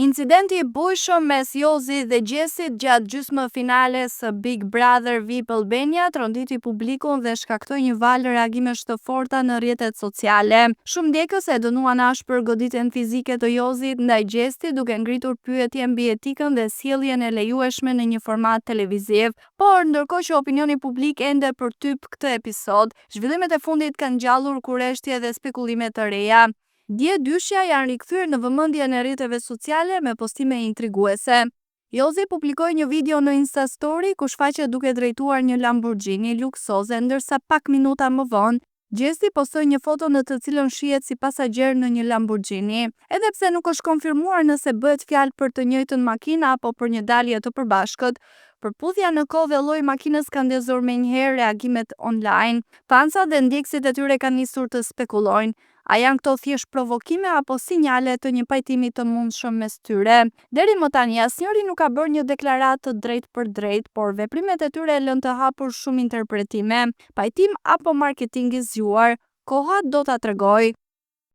Incidenti I bujshëm mes Jozi dhe Gjesit gjatë gjysmëfinales së Big Brother VIP Albania tronditi publikun dhe shkaktoi një valë reagimesh të forta në rrjetet sociale. Shumë ndjekës e dënuan ashpër goditjen fizike të Jozit ndaj Gjesit, duke ngritur pyetje mbi etikën dhe sjelljen e lejueshme në një format televiziv. Por ndërkohë që opinioni publik ende përtyp këtë episod, zhvillimet e fundit kanë ngjallur kurreshtje dhe spekulime të reja. Dje dyshja janë rikthyer në vëmendjen e rrjeteve sociale me postime intriguese. Jozi publikoi një video në Insta Story ku shfaqet duke drejtuar një Lamborghini luksoze, ndërsa pak minuta më vonë Gjesi postoi një foto në të cilën shihet si pasagjer në një Lamborghini. Edhe pse nuk është konfirmuar nëse bëhet fjalë për të njëjtën makinë apo për një dalje të përbashkët, përputhja në kohë dhe lloji makinës ka ndezur menjëherë reagimet online. Fansat dhe ndjekësit e tyre kanë nisur të spekulojnë: a janë këto thjesht provokime apo sinjale të një pajtimi të mundshëm mes tyre? Deri më tani asnjëri nuk ka bërë një deklaratë të drejtë për drejtë, por veprimet e tyre lënë të hapur shumë interpretime. Pajtim apo marketing I zgjuar? Koha do ta tregojë.